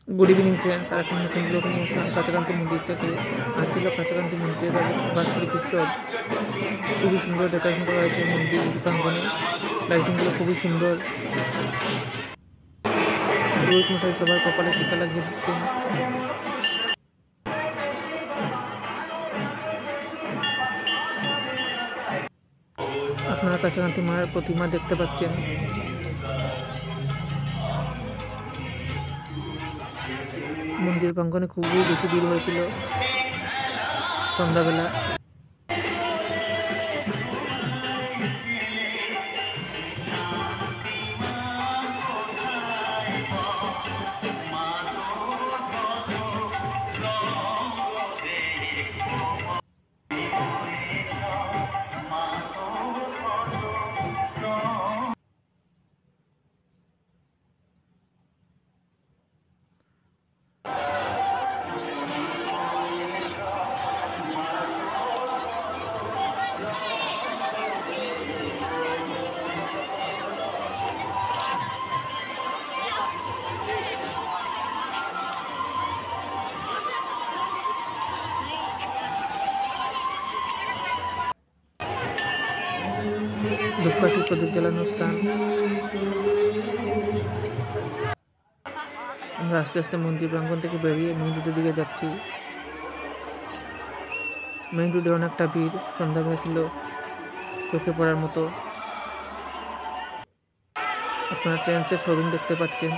Good evening friends, আর এখন নতুন blog নিয়ে আসলাম কাছাকান্তি মন্দির থেকে। আজ ছিল কাছাকান্তি মন্দিরের বার্ষিক উৎসব। খুবই সুন্দর ডেকোরেশন করা হয়েছে মন্দির প্রাঙ্গণে, লাইটিংগুলো খুবই সুন্দর। পুরোহিত মশাই সবার কপালে টিকা লাগিয়ে দিচ্ছেন। আপনারা কাছাকান্তি মায়ের প্রতিমা দেখতে পাচ্ছেন। মন্দির প্রাঙ্গণে খুবই বেশি ভিড় হয়েছিল সন্ধ্যাবেলা। ধূপকাঠি প্রদীপ জ্বালানোর স্থান। আমরা আস্তে আস্তে মন্দির প্রাঙ্গণ থেকে বেরিয়ে মেইন রোডের দিকে যাচ্ছি। মেইন রোডে অনেকটা ভিড়, সন্ধ্যাবেলা ছিল চোখে পড়ার মতো। আপনারা ট্রেন্ডসের শোরুম দেখতে পাচ্ছেন।